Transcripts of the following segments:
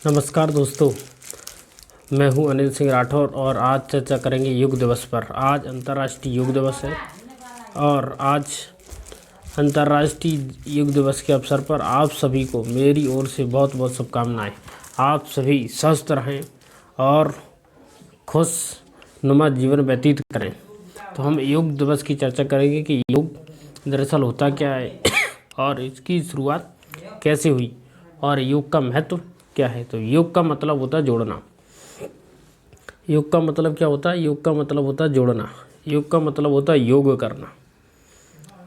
नमस्कार दोस्तों, मैं हूं अनिल सिंह राठौर और आज चर्चा करेंगे योग दिवस पर। आज अंतर्राष्ट्रीय योग दिवस है और आज अंतर्राष्ट्रीय योग दिवस के अवसर पर आप सभी को मेरी ओर से बहुत बहुत शुभकामनाएं। आप सभी स्वस्थ रहें और खुशनुमा जीवन व्यतीत करें। तो हम योग दिवस की चर्चा करेंगे कि योग दरअसल होता क्या है और इसकी शुरुआत कैसे हुई और योग का महत्व क्या है। तो योग का मतलब होता है जोड़ना। योग का मतलब क्या होता है? योग का मतलब होता है जोड़ना। योग का मतलब होता है योग करना।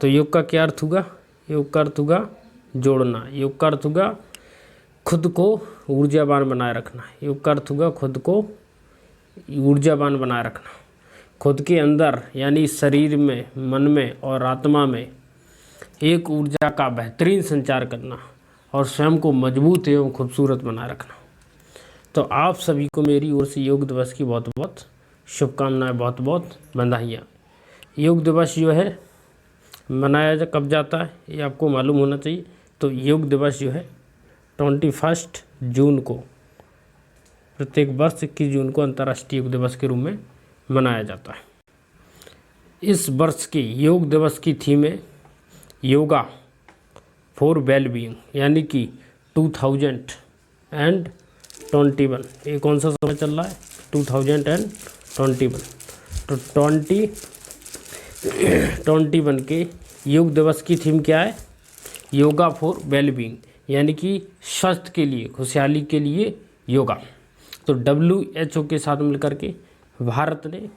तो योग का क्या अर्थ होगा? योग का अर्थ होगा जोड़ना। योग का अर्थ होगा खुद को ऊर्जावान बनाए रखना। योग का अर्थ होगा खुद को ऊर्जावान बनाए रखना। खुद के अंदर यानी शरीर में, मन में और आत्मा में एक ऊर्जा का बेहतरीन संचार करना और स्वयं को मजबूत एवं खूबसूरत बनाए रखना। तो आप सभी को मेरी ओर से योग दिवस की बहुत बहुत शुभकामनाएं, बहुत बहुत बधाइयाँ। योग दिवस जो है मनाया कब जाता है ये आपको मालूम होना चाहिए। तो योग दिवस जो है 21 जून को, प्रत्येक वर्ष 21 जून को अंतर्राष्ट्रीय योग दिवस के रूप में मनाया जाता है। इस वर्ष के योग दिवस की थीम है योगा फॉर वेलबींग, यानी कि 2021। ये कौन सा समय चल रहा है? 2021। तो 2021 के योग दिवस की थीम क्या है? योगा फॉर वेलबींग, यानी कि स्वास्थ्य के लिए, खुशहाली के लिए योगा। तो WHO के साथ मिलकर के भारत ने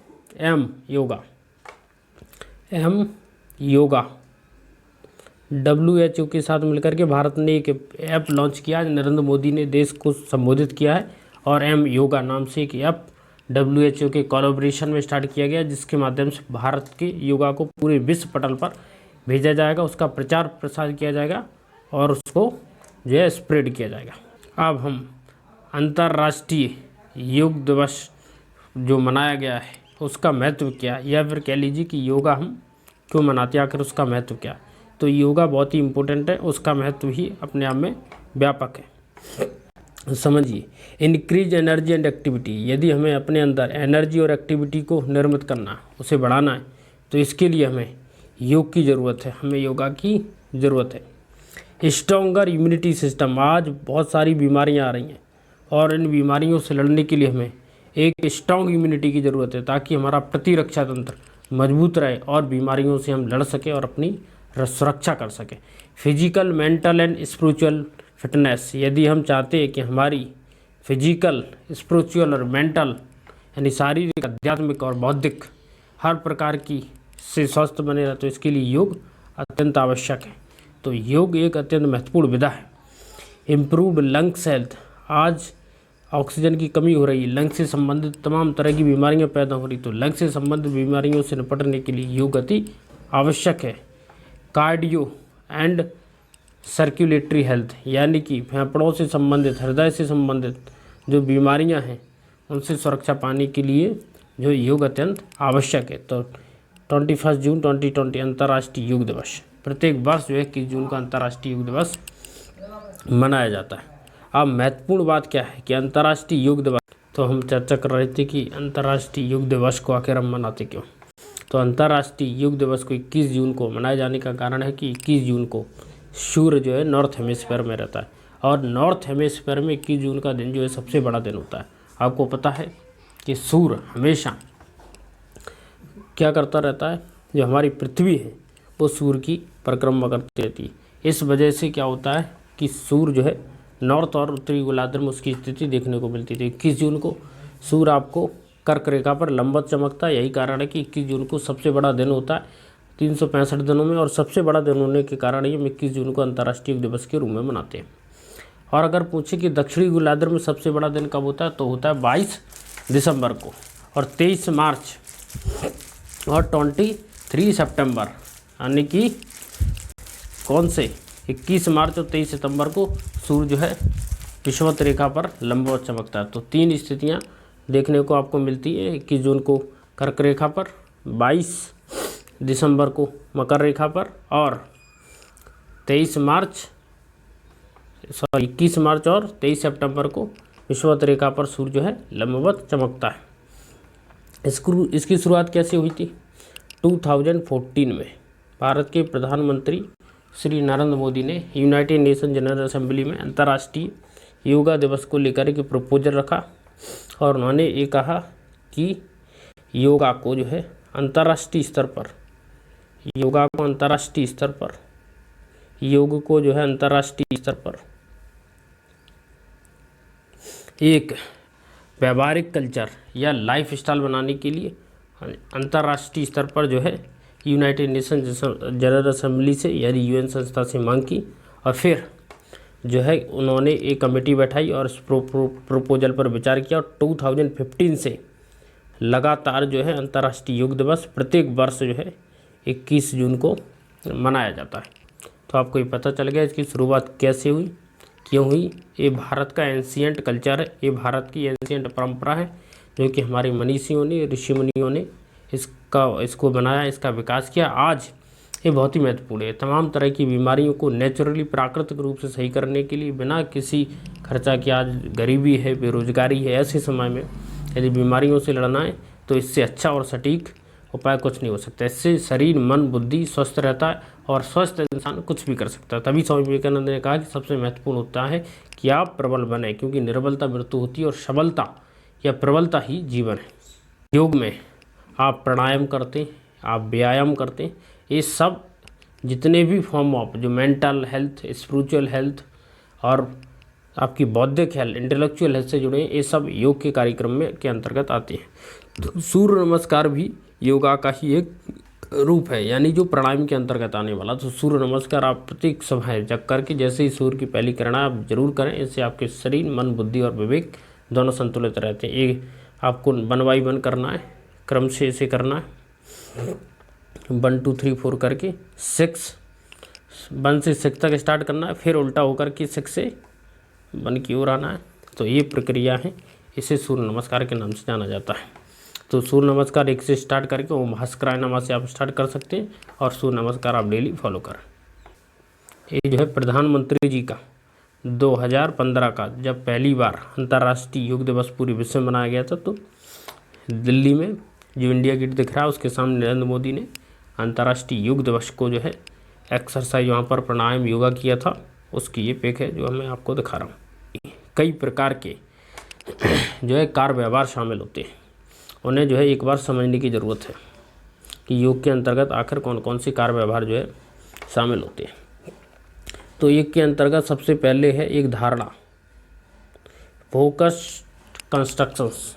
WHO के साथ मिलकर के भारत ने एक ऐप लॉन्च किया। नरेंद्र मोदी ने देश को संबोधित किया है और योगा नाम से एक ऐप WHO के कोलैबोरेशन में स्टार्ट किया गया, जिसके माध्यम से भारत के योगा को पूरे विश्व पटल पर भेजा जाएगा, उसका प्रचार प्रसार किया जाएगा और उसको जो है स्प्रेड किया जाएगा। अब हम अंतर्राष्ट्रीय योग दिवस जो मनाया गया है उसका महत्व क्या है, या फिर कह लीजिए कि योगा हम क्यों मनाते हैं, आखिर उसका महत्व क्या है। तो योगा बहुत ही इम्पोर्टेंट है, उसका महत्व ही अपने आप में व्यापक है। समझिए, इंक्रीज एनर्जी एंड एक्टिविटी। यदि हमें अपने अंदर एनर्जी और एक्टिविटी को निर्मित करना, उसे बढ़ाना है, तो इसके लिए हमें योग की ज़रूरत है, हमें योगा की ज़रूरत है। Stronger immunity system. आज बहुत सारी बीमारियां आ रही हैं और इन बीमारियों से लड़ने के लिए हमें एक स्ट्रॉन्ग इम्यूनिटी की ज़रूरत है, ताकि हमारा प्रतिरक्षा तंत्र मजबूत रहे और बीमारियों से हम लड़ सकें और अपनी सुरक्षा कर सकें। Physical, mental and spiritual fitness. यदि हम चाहते हैं कि हमारी फिजिकल, स्पिरिचुअल और मेंटल यानी शारीरिक, आध्यात्मिक और बौद्धिक हर प्रकार की से स्वस्थ बने रहे, तो इसके लिए योग अत्यंत आवश्यक है। तो योग एक अत्यंत महत्वपूर्ण विधा है। Improved lungs health. आज ऑक्सीजन की कमी हो रही है, लंग्स से संबंधित तमाम तरह की बीमारियां पैदा हो रही, तो लंग्स से संबंधित बीमारियों से निपटने के लिए योग अति आवश्यक है। कार्डियो एंड सर्कुलेटरी हेल्थ, यानी कि फेफड़ों से संबंधित, हृदय से संबंधित जो बीमारियां हैं उनसे सुरक्षा पाने के लिए जो योग अत्यंत आवश्यक है। तो 21 जून 2020 अंतर्राष्ट्रीय योग दिवस। प्रत्येक वर्ष जो है 21 जून का अंतर्राष्ट्रीय योग दिवस मनाया जाता है। अब महत्वपूर्ण बात क्या है कि अंतर्राष्ट्रीय योग दिवस, तो हम चर्चा कर रहे थे कि अंतर्राष्ट्रीय योग दिवस को आखिर हम मनाते क्यों। तो अंतर्राष्ट्रीय योग दिवस को 21 जून को मनाए जाने का कारण है कि 21 जून को सूर्य जो है नॉर्थ हेमिस्फीयर में रहता है और नॉर्थ हेमिस्फीयर में 21 जून का दिन जो है सबसे बड़ा दिन होता है। आपको पता है कि सूर्य हमेशा क्या करता रहता है, जो हमारी पृथ्वी है वो सूर्य की परिक्रमा करती रहती है। इस वजह से क्या होता है कि सूर्य जो है नॉर्थ और उत्तरी गोलार्ध में उसकी स्थिति देखने को मिलती थी। 21 जून को सूर्य आपको कर्क रेखा पर लंबवत चमकता है। यही कारण है कि 21 जून को सबसे बड़ा दिन होता है 365 दिनों में, और सबसे बड़ा दिन होने के कारण ये 21 जून को अंतर्राष्ट्रीय योग दिवस के रूप में मनाते हैं। और अगर पूछे कि दक्षिणी गोलार्ध में सबसे बड़ा दिन कब होता है, तो होता है 22 दिसंबर को, और 23 मार्च और 23 सितंबर, यानी कि कौन से 21 मार्च और 23 सितंबर को सूर्य जो है विषुवत रेखा पर लंबवत चमकता है। तो तीन स्थितियां देखने को आपको मिलती है। 21 जून को कर्क रेखा पर, 22 दिसंबर को मकर रेखा पर और 23 मार्च सॉरी 21 मार्च और 23 सितंबर को विषुवत रेखा पर सूर्य जो है लंबवत चमकता है। इसकी शुरुआत कैसे हुई थी? 2014 में भारत के प्रधानमंत्री श्री नरेंद्र मोदी ने यूनाइटेड नेशन जनरल असेंबली में अंतर्राष्ट्रीय योगा दिवस को लेकर एक प्रपोजल रखा और उन्होंने ये कहा कि योगा को जो है अंतर्राष्ट्रीय स्तर पर योग को जो है अंतर्राष्ट्रीय स्तर पर एक व्यावहारिक कल्चर या लाइफ स्टाइल बनाने के लिए अंतर्राष्ट्रीय स्तर पर जो है यूनाइटेड नेशन जनरल असेंबली से यानी यूएन संस्था से मांग की और फिर जो है उन्होंने एक कमेटी बैठाई और इस प्रपोजल पर विचार किया और 2015 से लगातार जो है अंतर्राष्ट्रीय योग दिवस प्रत्येक वर्ष जो है 21 जून को मनाया जाता है। तो आपको ये पता चल गया इसकी शुरुआत कैसे हुई, क्यों हुई। ये भारत का एंशिएंट कल्चर है, ये भारत की एंशिएंट परंपरा है जो कि हमारे मनीषियों ने, ऋषि मुनियों ने इसको बनाया, इसका विकास किया। आज ये बहुत ही महत्वपूर्ण है। तमाम तरह की बीमारियों को नेचुरली प्राकृतिक रूप से सही करने के लिए बिना किसी खर्चा के, आज गरीबी है, बेरोजगारी है, ऐसे समय में यदि बीमारियों से लड़ना है तो इससे अच्छा और सटीक उपाय कुछ नहीं हो सकता। इससे शरीर, मन, बुद्धि स्वस्थ रहता है और स्वस्थ इंसान कुछ भी कर सकता है। तभी स्वामी विवेकानंद ने कहा कि सबसे महत्वपूर्ण होता है कि आप प्रबल बने, क्योंकि निर्बलता मृत्यु होती है और सबलता या प्रबलता ही जीवन है। योग में आप प्राणायाम करते, आप व्यायाम करते, ये सब जितने भी फॉर्म ऑफ जो मेंटल हेल्थ, स्पिरिचुअल हेल्थ और आपकी बौद्धिक हेल्थ, इंटेलेक्चुअल हेल्थ से जुड़े, ये सब योग के कार्यक्रम में के अंतर्गत आते हैं। तो सूर्य नमस्कार भी योगा का ही एक रूप है, यानी जो प्राणायाम के अंतर्गत आने वाला। तो सूर्य नमस्कार आप प्रत्येक सुबह जग करके जैसे ही सूर्य की पहली किरण आप जरूर करें। इससे आपके शरीर, मन, बुद्धि और विवेक दोनों संतुलित रहते हैं। ये आपको 1 बाय 1 करना है, क्रम से इसे करना है, 1 2 3 4 करके 1 से 6 तक स्टार्ट करना है, फिर उल्टा होकर के 6 से 1 की ओर आना है। तो ये प्रक्रिया है, इसे सूर्य नमस्कार के नाम से जाना जाता है। तो सूर्य नमस्कार 1 से स्टार्ट करके ओम भास्कराय नमः से आप स्टार्ट कर सकते हैं और सूर्य नमस्कार आप डेली फॉलो करें। ये जो है प्रधानमंत्री जी का 2015 का जब पहली बार अंतर्राष्ट्रीय योग दिवस पूरे विश्व में मनाया गया था, तो दिल्ली में जो इंडिया गेट दिख रहा है उसके सामने नरेंद्र मोदी ने अंतर्राष्ट्रीय योग दिवस को जो है एक्सरसाइज वहाँ पर प्राणायाम योगा किया था। उसकी ये पिक है जो मैं आपको दिखा रहा हूँ। कई प्रकार के जो है कार्य व्यवहार शामिल होते हैं, उन्हें जो है एक बार समझने की ज़रूरत है कि योग के अंतर्गत आखिर कौन कौन से कार्य व्यवहार जो है शामिल होते हैं। तो योग के अंतर्गत सबसे पहले है एक धारणा, फोकस कंस्ट्रक्शंस,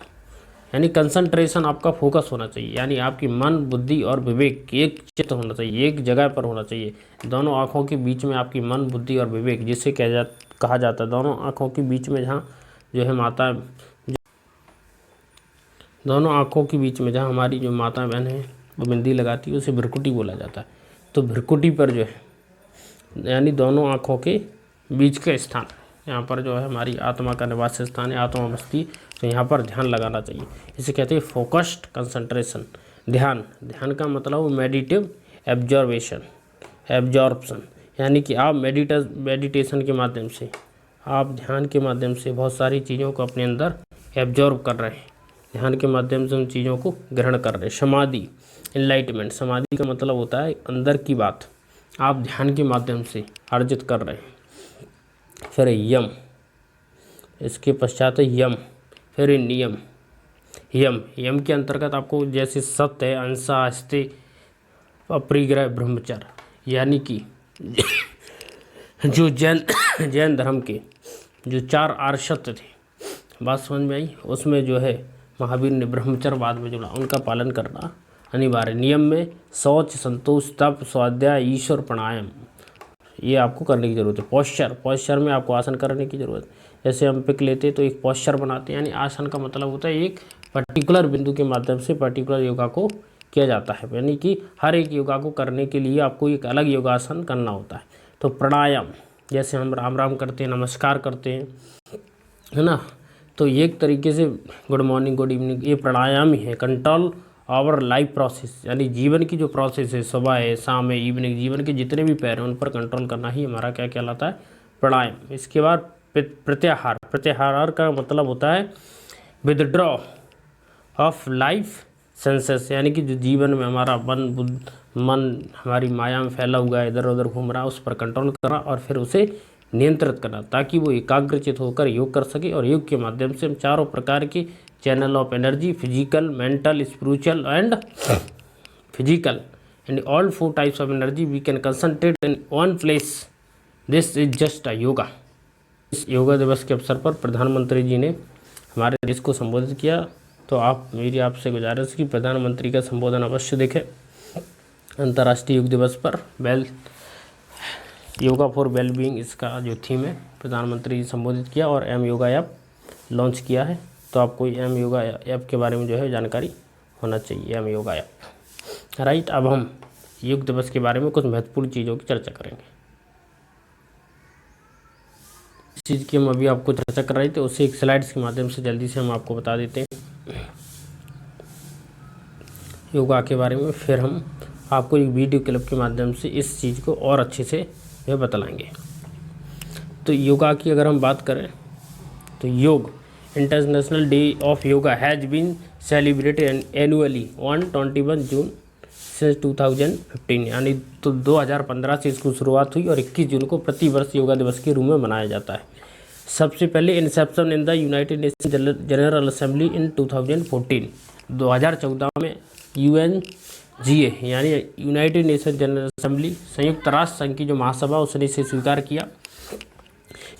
यानी कंसंट्रेशन, आपका फोकस होना चाहिए, यानी आपकी मन, बुद्धि और विवेक एक चित्त होना चाहिए, एक जगह पर होना चाहिए। दोनों आँखों के बीच में आपकी मन, बुद्धि और विवेक, जिसे कहा जाता है दोनों आँखों के बीच में जहाँ जो है दोनों आँखों के बीच में जहाँ हमारी जो माता बहन है वो बिंदी लगाती है, उसे भ्रुकुटी बोला जाता है। तो भ्रुकुटी पर जो है यानी दोनों आँखों के बीच का स्थान, यहाँ पर जो है हमारी आत्मा का निवास स्थान है, आत्मा बस्ती। तो यहाँ पर ध्यान लगाना चाहिए, इसे कहते हैं फोकस्ड कंसंट्रेशन। ध्यान का मतलब मेडिटेटिव एब्जॉर्प्शन, यानी कि आप मेडिटेशन के माध्यम से, आप ध्यान के माध्यम से बहुत सारी चीज़ों को अपने अंदर एब्जॉर्ब कर रहे हैं, ध्यान के माध्यम से उन चीज़ों को ग्रहण कर रहे हैं। समाधि, एनलाइटमेंट, समाधि का मतलब होता है अंदर की बात आप ध्यान के माध्यम से अर्जित कर रहे हैं। फिर यम, इसके पश्चात है यम, फिर नियम। यम के अंतर्गत आपको जैसे सत्य है, अहिंसा, अस्तेय, अपरिग्रह, ब्रह्मचर्य, यानी कि जो जैन धर्म के जो 4 आर्य सत्य थे, बात समझ में आई, उसमें जो है महावीर ने ब्रह्मचर्यवाद में जोड़ा, उनका पालन करना अनिवार्य। नियम में शौच, संतोष, तप, स्वाध्याय, ईश्वर, प्राणायाम, ये आपको करने की ज़रूरत है। पॉस्चर में आपको आसन करने की ज़रूरत है। जैसे हम पिक लेते तो एक पॉस्चर बनाते हैं, यानी आसन का मतलब होता है एक पर्टिकुलर बिंदु के माध्यम से पर्टिकुलर योगा को किया जाता है, यानी कि हर एक योगा को करने के लिए आपको एक अलग योगासन करना होता है। तो प्राणायाम, जैसे हम राम करते हैं, नमस्कार करते हैं, है ना, तो एक तरीके से गुड मॉर्निंग, गुड इवनिंग, ये प्राणायाम ही है। कंट्रोल आवर लाइफ प्रोसेस, यानी जीवन की जो प्रोसेस है, सुबह है, शाम है, इवनिंग, जीवन के जितने भी पैर हैं उन पर कंट्रोल करना ही हमारा क्या कहलाता है, प्राणायाम। इसके बाद प्रत्याहार। प्रत्याहार का मतलब होता है विदड्रॉ ऑफ लाइफ सेंसेस, यानी कि जो जीवन में हमारा मन हमारी माया में फैला हुआ है, इधर उधर घूम रहा है, उस पर कंट्रोल करना और फिर उसे नियंत्रित करना, ताकि वो एकाग्रचित होकर योग कर सके। और योग के माध्यम से हम चारों प्रकार के channel of energy, physical, mental, spiritual and physical and all 4 types of energy we can concentrate in one place. This is just a yoga. इस योगा दिवस के अवसर पर प्रधानमंत्री जी ने हमारे देश को संबोधित किया, तो आप मेरी आपसे गुजारिश कि प्रधानमंत्री का संबोधन अवश्य देखें। अंतर्राष्ट्रीय योग दिवस पर योगा फॉर वेलबींग इसका जो थीम है, प्रधानमंत्री जी संबोधित किया और एम योगा ऐप लॉन्च किया है। तो आपको एम योगा ऐप के बारे में जो है जानकारी होना चाहिए, एम योगा ऐप। राइट, अब हम योग दिवस के बारे में कुछ महत्वपूर्ण चीज़ों की चर्चा करेंगे। इस चीज़ की हम अभी आपको चर्चा कर रहे थे, उसे एक स्लाइड्स के माध्यम से जल्दी से हम आपको बता देते हैं योगा के बारे में। फिर हम आपको एक वीडियो क्लिप के माध्यम से इस चीज़ को और अच्छे से बतलाएंगे। तो योगा की अगर हम बात करें तो योग international day of yoga has been celebrated annually on 21 June since 2015, यानी तो 2015 से इसको शुरुआत हुई और 21 जून को प्रतिवर्ष योगा दिवस के रूप में मनाया जाता है। सबसे पहले Inception in the United nation general assembly in 2014, 2014 में UNGA यानी यूनाइटेड नेशन जनरल असेंबली, संयुक्त राष्ट्र संघ की जो महासभा, उसने इसे स्वीकार किया।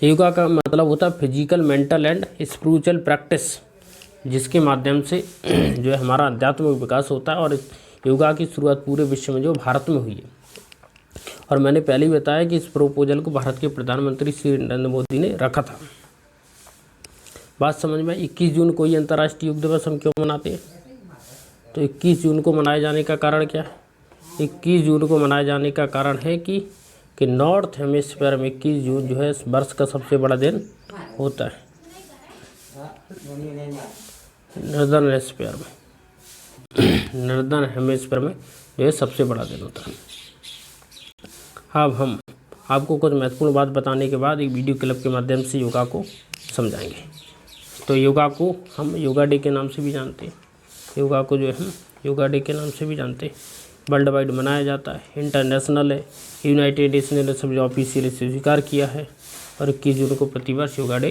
योगा का मतलब होता है physical, mental and spiritual practice, जिसके माध्यम से जो है हमारा आध्यात्मिक विकास होता है। और योगा की शुरुआत पूरे विश्व में जो भारत में हुई है। और मैंने पहले ही बताया कि इस प्रपोजल को भारत के प्रधानमंत्री श्री नरेंद्र मोदी ने रखा था। बात समझ में। 21 जून को ही अंतर्राष्ट्रीय योग दिवस हम क्यों मनाते हैं? तो 21 जून को मनाए जाने का कारण क्या है? 21 जून को मनाए जाने का कारण है कि नॉर्थ हेमिस्फीयर में 21 जून जो है वर्ष का सबसे बड़ा दिन होता है, नॉर्दर्न हेमिस्फीयर में। नॉर्दर्न हेमिस्फीयर में जो है सबसे बड़ा दिन होता है। अब हम आपको कुछ महत्वपूर्ण बात बताने के बाद एक वीडियो क्लिप के माध्यम से योगा को समझाएंगे। तो योगा को हम योगा डे के नाम से भी जानते हैं। योगा को जो है हम योगा डे के नाम से भी जानते हैं। वर्ल्ड वाइड मनाया जाता है, इंटरनेशनल है, यूनाइटेड नेशन ने सब ऑफिशियली स्वीकार किया है और 21 जून को प्रतिवर्ष योगा डे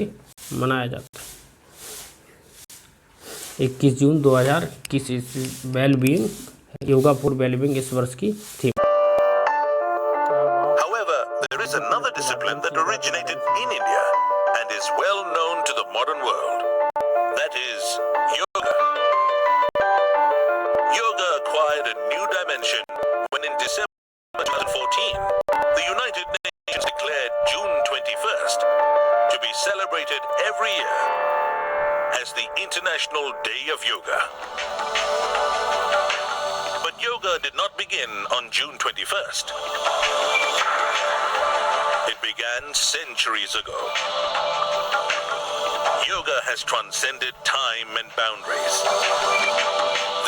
मनाया जाता है। 21 जून 2021 वेलबींग, योगा फॉर वेलबींग इस वर्ष की theme. However, there is another discipline that originated in India and is well known to the modern world. That is yoga. Yoga acquired a new dimension when in December 2014, the United Nations declared June 21st to be celebrated every year as the International Day of Yoga. But yoga did not begin on June 21st. It began centuries ago. Yoga has transcended time and boundaries.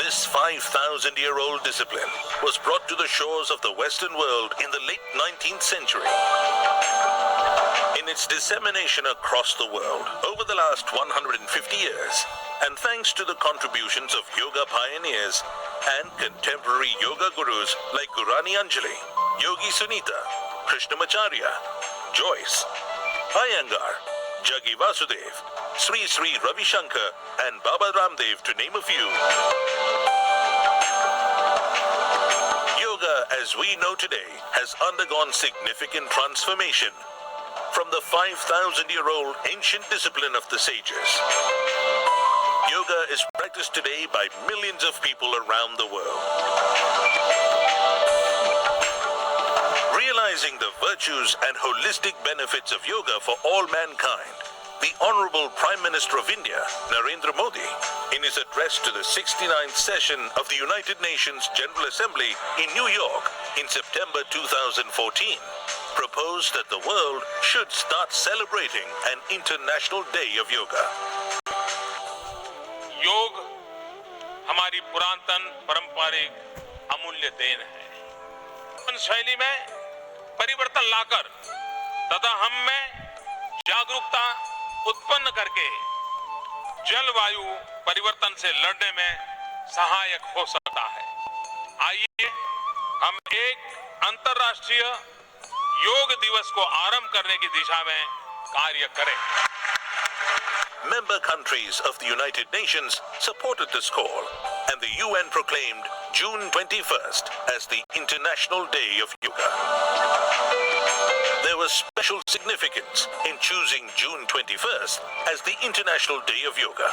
This 5,000-year-old discipline was brought to the shores of the Western world in the late 19th century. In its dissemination across the world over the last 150 years, and thanks to the contributions of yoga pioneers and contemporary yoga gurus like Gurani Anjali, Yogi Sunita, Krishnamacharya, Joyce, Iyengar, Jaggi Vasudev, Sri Sri Ravi Shankar and Baba Ramdev, to name a few. Yoga as we know today has undergone significant transformation from the 5,000-year-old ancient discipline of the sages. Yoga is practiced today by millions of people around the world. Realizing the virtues and holistic benefits of yoga for all mankind, the Honorable Prime Minister of India, Narendra Modi, in his address to the 69th session of the United Nations General Assembly in New York in September 2014, proposed that the world should start celebrating an International Day of Yoga. योग हमारी पुरातन पारंपरिक अमूल्य then है। जीवन शैली में परिवर्तन लाकर तथा हम में जागरूकता उत्पन्न करके जलवायु परिवर्तन से लड़ने में सहायक हो सकता है। आइए हम एक अंतर्राष्ट्रीय योग दिवस को आरंभ करने की दिशा में कार्य करें। Member countries of the United Nations supported this call, and the UN proclaimed June 21st as the International Day of Yoga. There was special significance in choosing June 21st as the International Day of Yoga.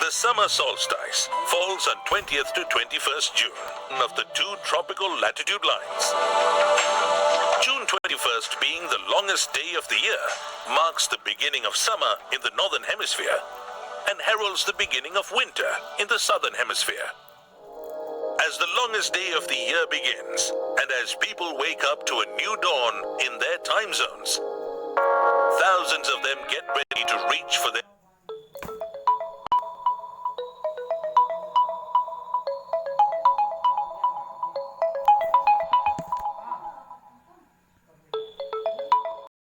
The summer solstice falls on 20th to 21st June of the two tropical latitude lines. June 21st, being the longest day of the year, marks the beginning of summer in the northern hemisphere and heralds the beginning of winter in the southern hemisphere. As the longest day of the year begins, and as people wake up to a new dawn in their time zones, thousands of them get ready to reach for their